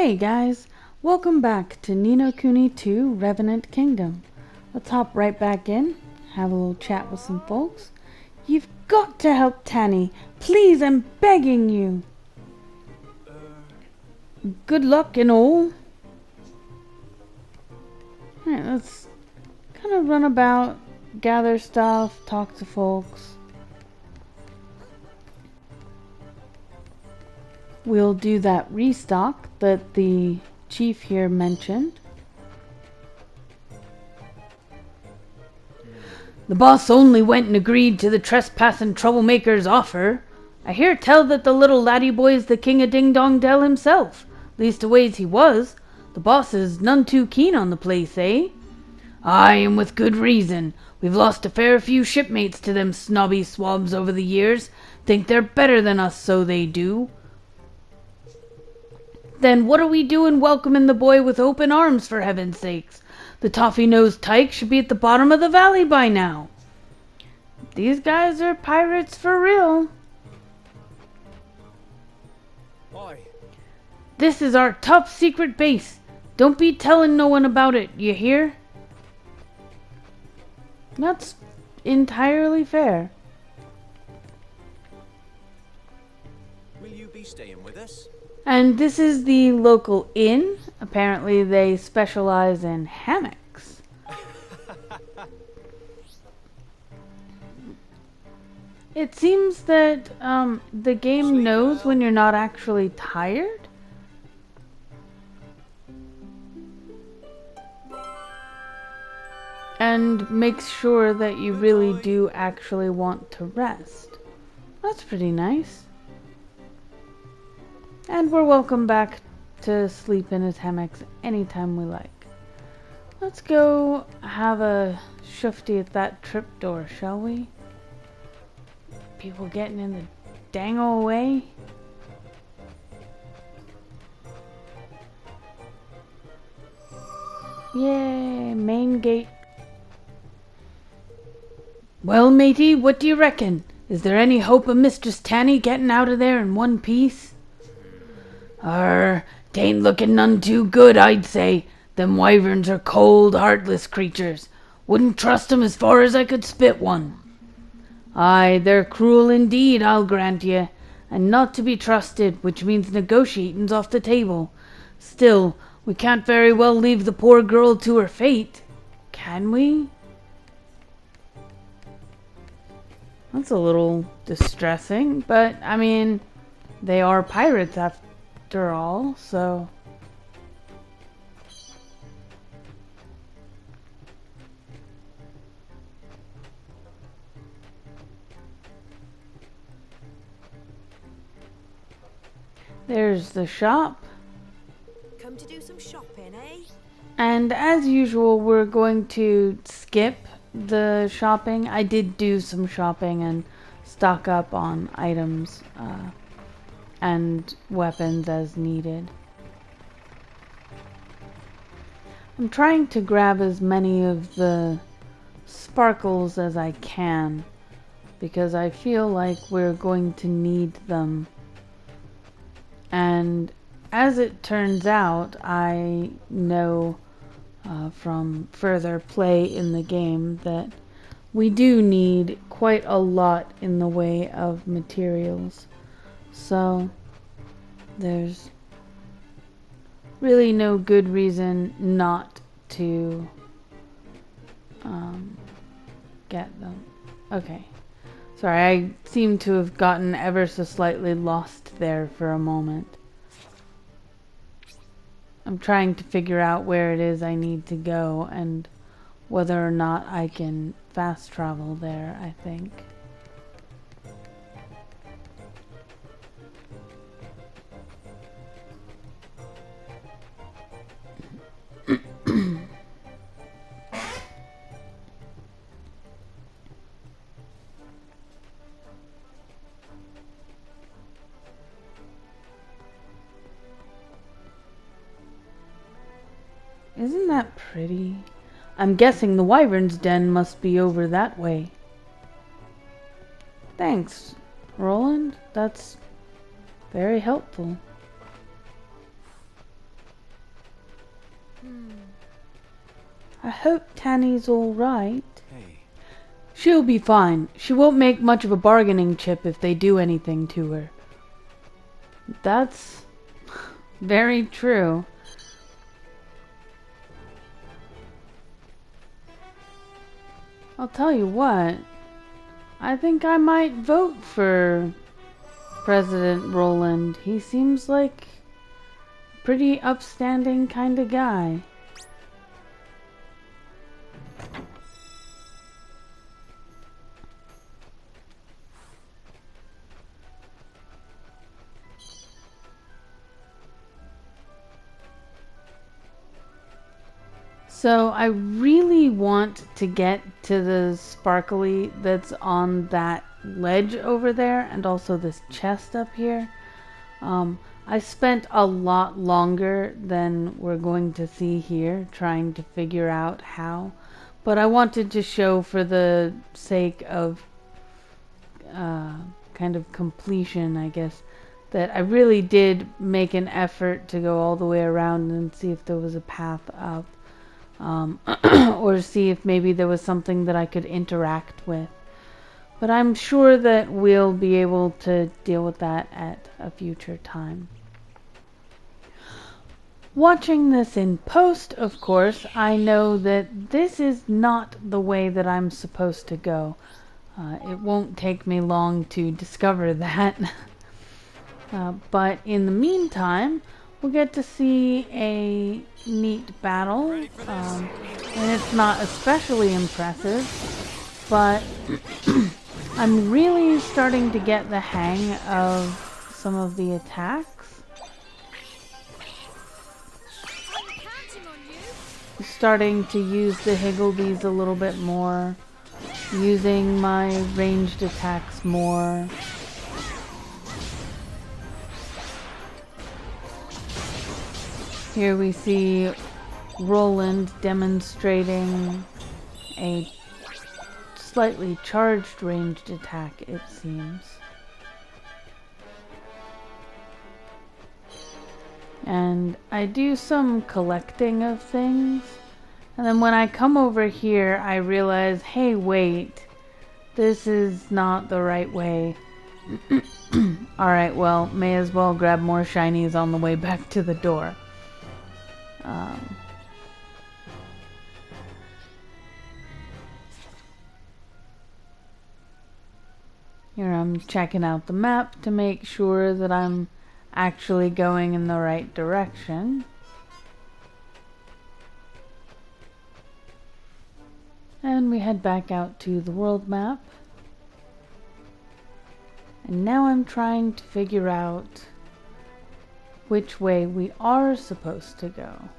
Hey guys, welcome back to Kuni 2 Revenant Kingdom. Let's hop right back in, have a little chat with some folks. You've got to help Tani. Please, I'm begging you. Good luck and all. Alright, let's kind of run about, gather stuff, talk to folks. We'll do that restock that the chief here mentioned. The boss only went and agreed to the trespassing troublemaker's offer. I hear tell that the little laddie boy's the king of Ding Dong Dell himself. Leastways he was. The boss is none too keen on the place, eh? Aye, and with good reason. We've lost a fair few shipmates to them snobby swabs over the years. Think they're better than us, so they do. Then what are we doing welcoming the boy with open arms, for heaven's sakes? The toffee-nosed tyke should be at the bottom of the valley by now. These guys are pirates for real. Why? This is our top secret base. Don't be telling no one about it, you hear? That's entirely fair. Will you be staying with us? And this is the local inn. Apparently they specialize in hammocks. It seems that the game knows when you're not actually tired. And makes sure that you really do actually want to rest. That's pretty nice. And we're welcome back to sleep in his hammocks anytime we like. Let's go have a shufty at that trip door, shall we? People getting in the dangle way. Yay, main gate. Well, matey, what do you reckon? Is there any hope of Mistress Tani getting out of there in one piece? T'ain't looking none too good, I'd say. Them wyverns are cold, heartless creatures. Wouldn't trust 'em as far as I could spit one. Aye, they're cruel indeed, I'll grant ye, and not to be trusted, which means negotiating's off the table. Still, we can't very well leave the poor girl to her fate, can we? That's a little distressing, but, I mean, they are pirates after all, so... There's the shop. Come to do some shopping, eh? And as usual, we're going to skip the shopping. I did do some shopping and stock up on items and weapons as needed. I'm trying to grab as many of the sparkles as I can because I feel like we're going to need them. And as it turns out, I know from further play in the game that we do need quite a lot in the way of materials. So there's really no good reason not to get them. Okay. Sorry, I seem to have gotten ever so slightly lost there for a moment. I'm trying to figure out where it is I need to go and whether or not I can fast travel there, I think. Isn't that pretty? I'm guessing the Wyverns Den must be over that way. Thanks, Roland. That's very helpful. I hope Tani's all right. Hey, She'll be fine. She won't make much of a bargaining chip if they do anything to her. That's very true. I'll tell you what. I think I might vote for President Roland. He seems like a pretty upstanding kind of guy. So I really want to get to the sparkly that's on that ledge over there, and also this chest up here. I spent a lot longer than we're going to see here trying to figure out how, but I wanted to show for the sake of kind of completion, I guess, that I really did make an effort to go all the way around and see if there was a path up. Or see if maybe there was something that I could interact with. But I'm sure that we'll be able to deal with that at a future time. Watching this in post, of course, I know that this is not the way that I'm supposed to go. It won't take me long to discover that. But in the meantime, we'll get to see a neat battle, and it's not especially impressive, but I'm really starting to get the hang of some of the attacks. Starting to use the Higglebees a little bit more, using my ranged attacks more. Here we see Roland demonstrating a slightly charged ranged attack, it seems. And I do some collecting of things, and then when I come over here I realize, hey wait, this is not the right way. Alright, well, may as well grab more shinies on the way back to the door. Here I'm checking out the map to make sure that I'm actually going in the right direction. And we head back out to the world map. And now I'm trying to figure out which way we are supposed to go.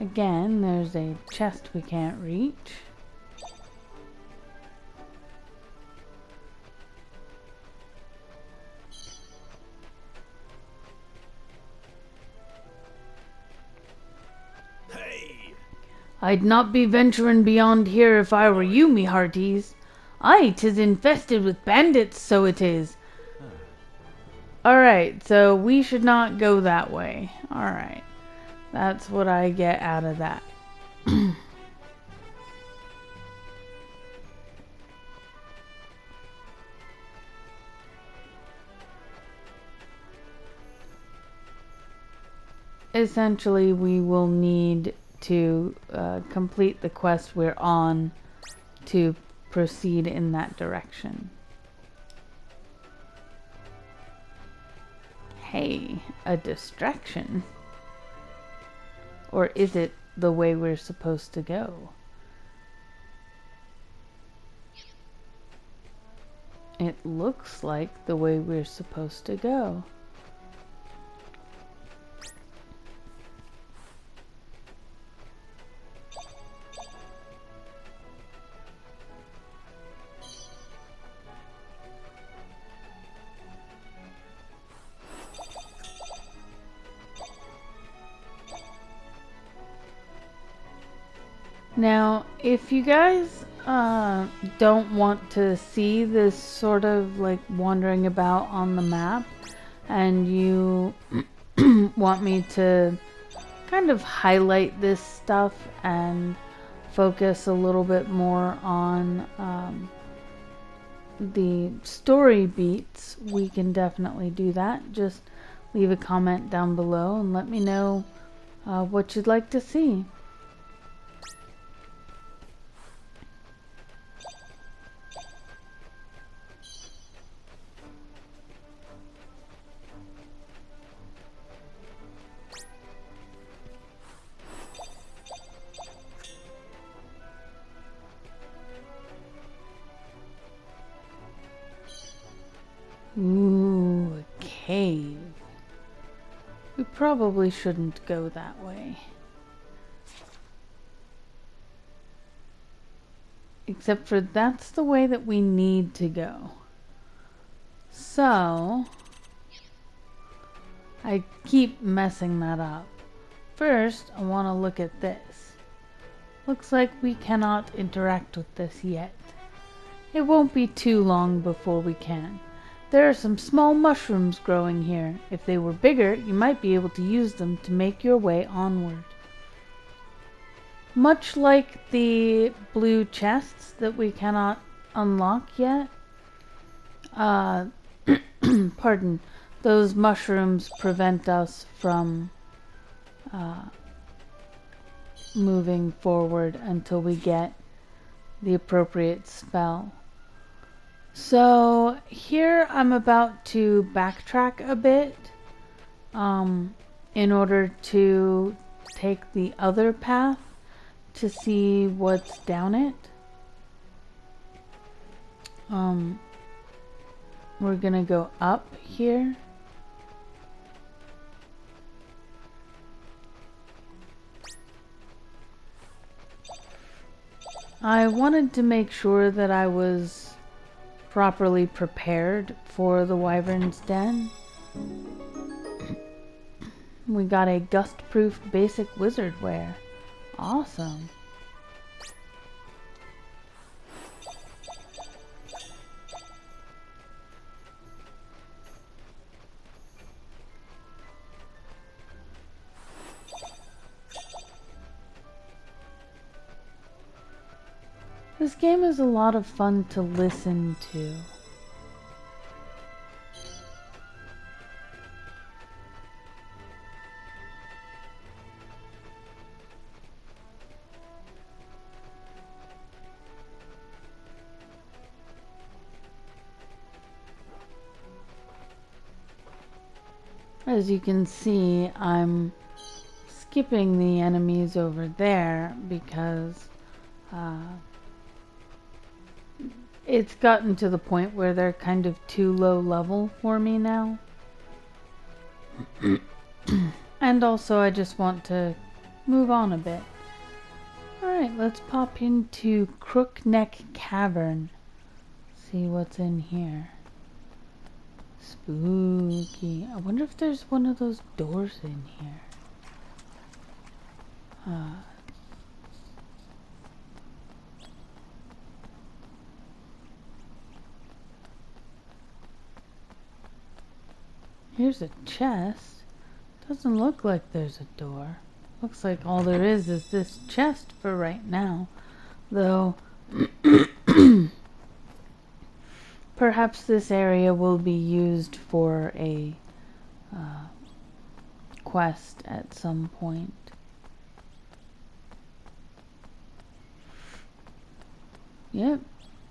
Again, there's a chest we can't reach. hey! I'd not be venturing beyond here if I were you, me hearties. Aye, 'tis infested with bandits, so it is. Alright, so we should not go that way. Alright. That's what I get out of that. Essentially, we will need to complete the quest we're on to proceed in that direction. Hey, a distraction. Or is it the way we're supposed to go? It looks like the way we're supposed to go. Now, if you guys don't want to see this sort of like wandering about on the map, and you want me to kind of highlight this stuff and focus a little bit more on the story beats, we can definitely do that. Just leave a comment down below and let me know what you'd like to see. Ooh, a cave. We probably shouldn't go that way. Except for that's the way that we need to go. So, I keep messing that up. First, I want to look at this. Looks like we cannot interact with this yet. It won't be too long before we can. There are some small mushrooms growing here. If they were bigger, you might be able to use them to make your way onward. Much like the blue chests that we cannot unlock yet. Pardon. Those mushrooms prevent us from moving forward until we get the appropriate spell. So here I'm about to backtrack a bit in order to take the other path to see what's down it. We're gonna go up here. I wanted to make sure that I was properly prepared for the Wyverns Den. We got a gust-proof basic wizard wear. Awesome. This game is a lot of fun to listen to. As you can see, I'm skipping the enemies over there because it's gotten to the point where they're kind of too low level for me now. And also I just want to move on a bit. Alright, let's pop into Crookneck Cavern. See what's in here. Spooky. I wonder if there's one of those doors in here. Here's a chest. Doesn't look like there's a door. Looks like all there is this chest for right now. Though, perhaps this area will be used for a quest at some point. Yep,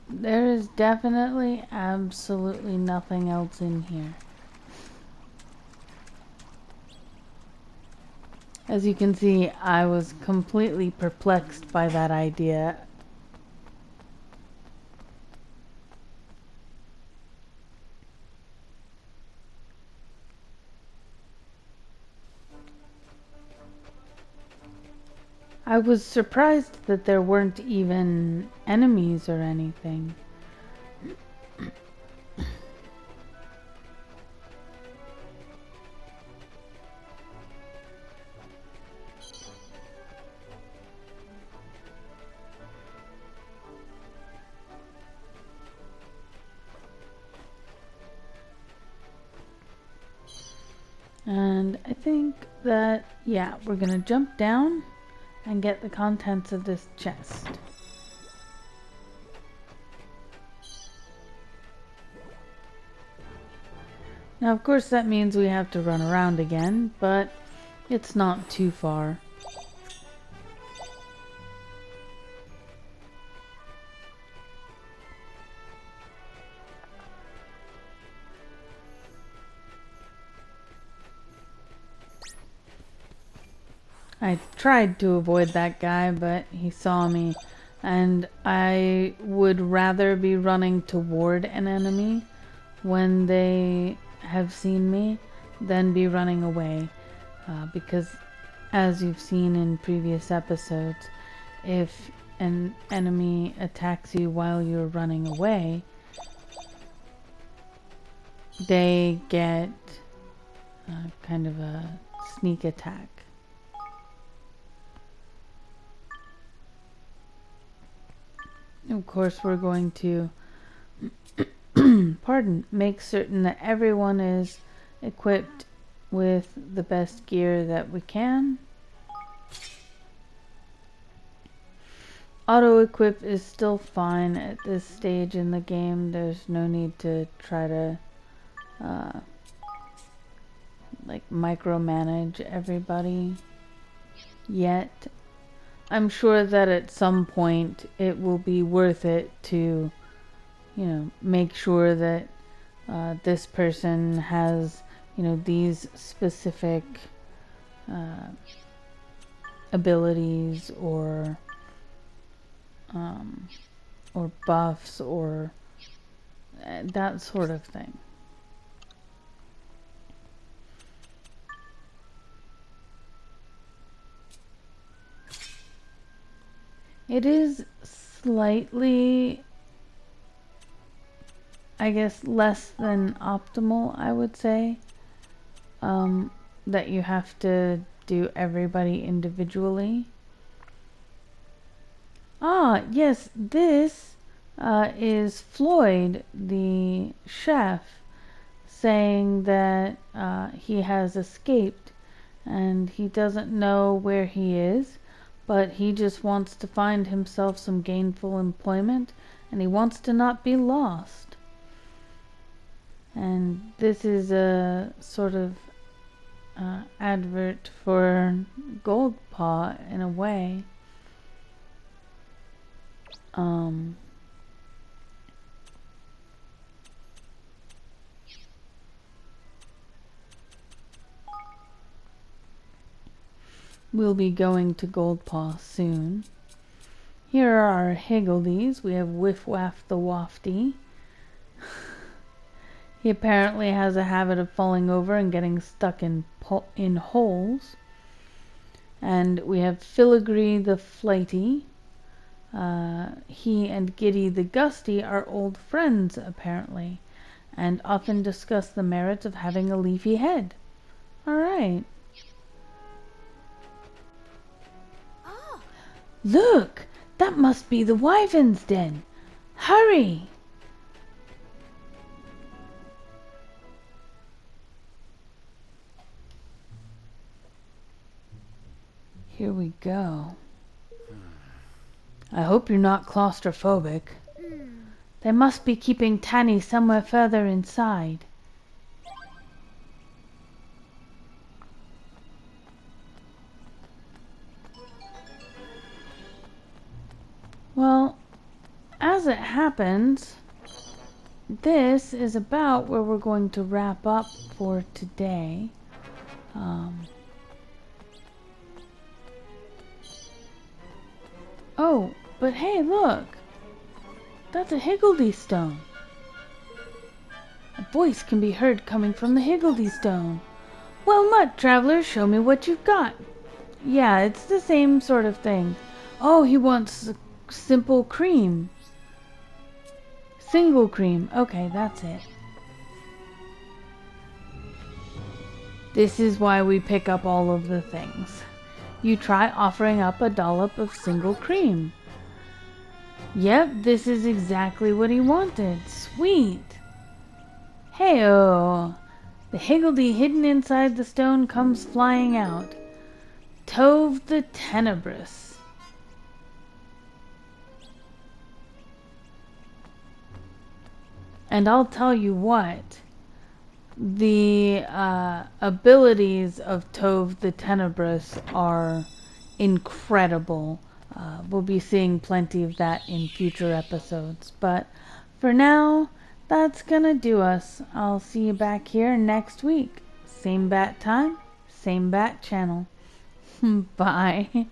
there is definitely absolutely nothing else in here. As you can see, I was completely perplexed by that idea. I was surprised that there weren't even enemies or anything. And I think that, yeah, we're gonna jump down and get the contents of this chest. Now, of course, that means we have to run around again, but it's not too far. I tried to avoid that guy, but he saw me, and I would rather be running toward an enemy when they have seen me than be running away, because as you've seen in previous episodes, if an enemy attacks you while you're running away, they get kind of a sneak attack. Of course, we're going to make certain that everyone is equipped with the best gear that we can. Auto-equip is still fine at this stage in the game. There's no need to try to like micromanage everybody yet. I'm sure that at some point it will be worth it to, you know, make sure that this person has, you know, these specific abilities or buffs or that sort of thing. It is slightly, I guess, less than optimal, I would say, that you have to do everybody individually. Ah, yes, this is Floyd, the chef, saying that he has escaped and he doesn't know where he is, but he just wants to find himself some gainful employment and he wants to not be lost. And this is a sort of advert for Goldpaw in a way. We'll be going to Goldpaw soon. Here are our higgledies. We have Whiff Waff the Wafty. He apparently has a habit of falling over and getting stuck in holes. And we have Filigree the Flighty. He and Giddy the Gusty are old friends, apparently, and often discuss the merits of having a leafy head. Alright. Ah, Look! That must be the Wyverns Den! Hurry! Here we go. I hope you're not claustrophobic. They must be keeping Tani somewhere further inside. Well, as it happens, this is about where we're going to wrap up for today. Oh, but hey, look! That's a Higgledy Stone. A voice can be heard coming from the Higgledy Stone. Well, Mutt, traveler, show me what you've got. Yeah, it's the same sort of thing. Oh, he wants simple cream. Single cream. Okay, that's it. This is why we pick up all of the things. You try offering up a dollop of single cream. Yep, this is exactly what he wanted. Sweet. Hey-oh. The higgledy hidden inside the stone comes flying out. Tove the Tenebrous. And I'll tell you what, the abilities of Tove the Tenebrous are incredible. We'll be seeing plenty of that in future episodes. But for now, that's gonna do us. I'll see you back here next week. Same bat time, same bat channel. Bye.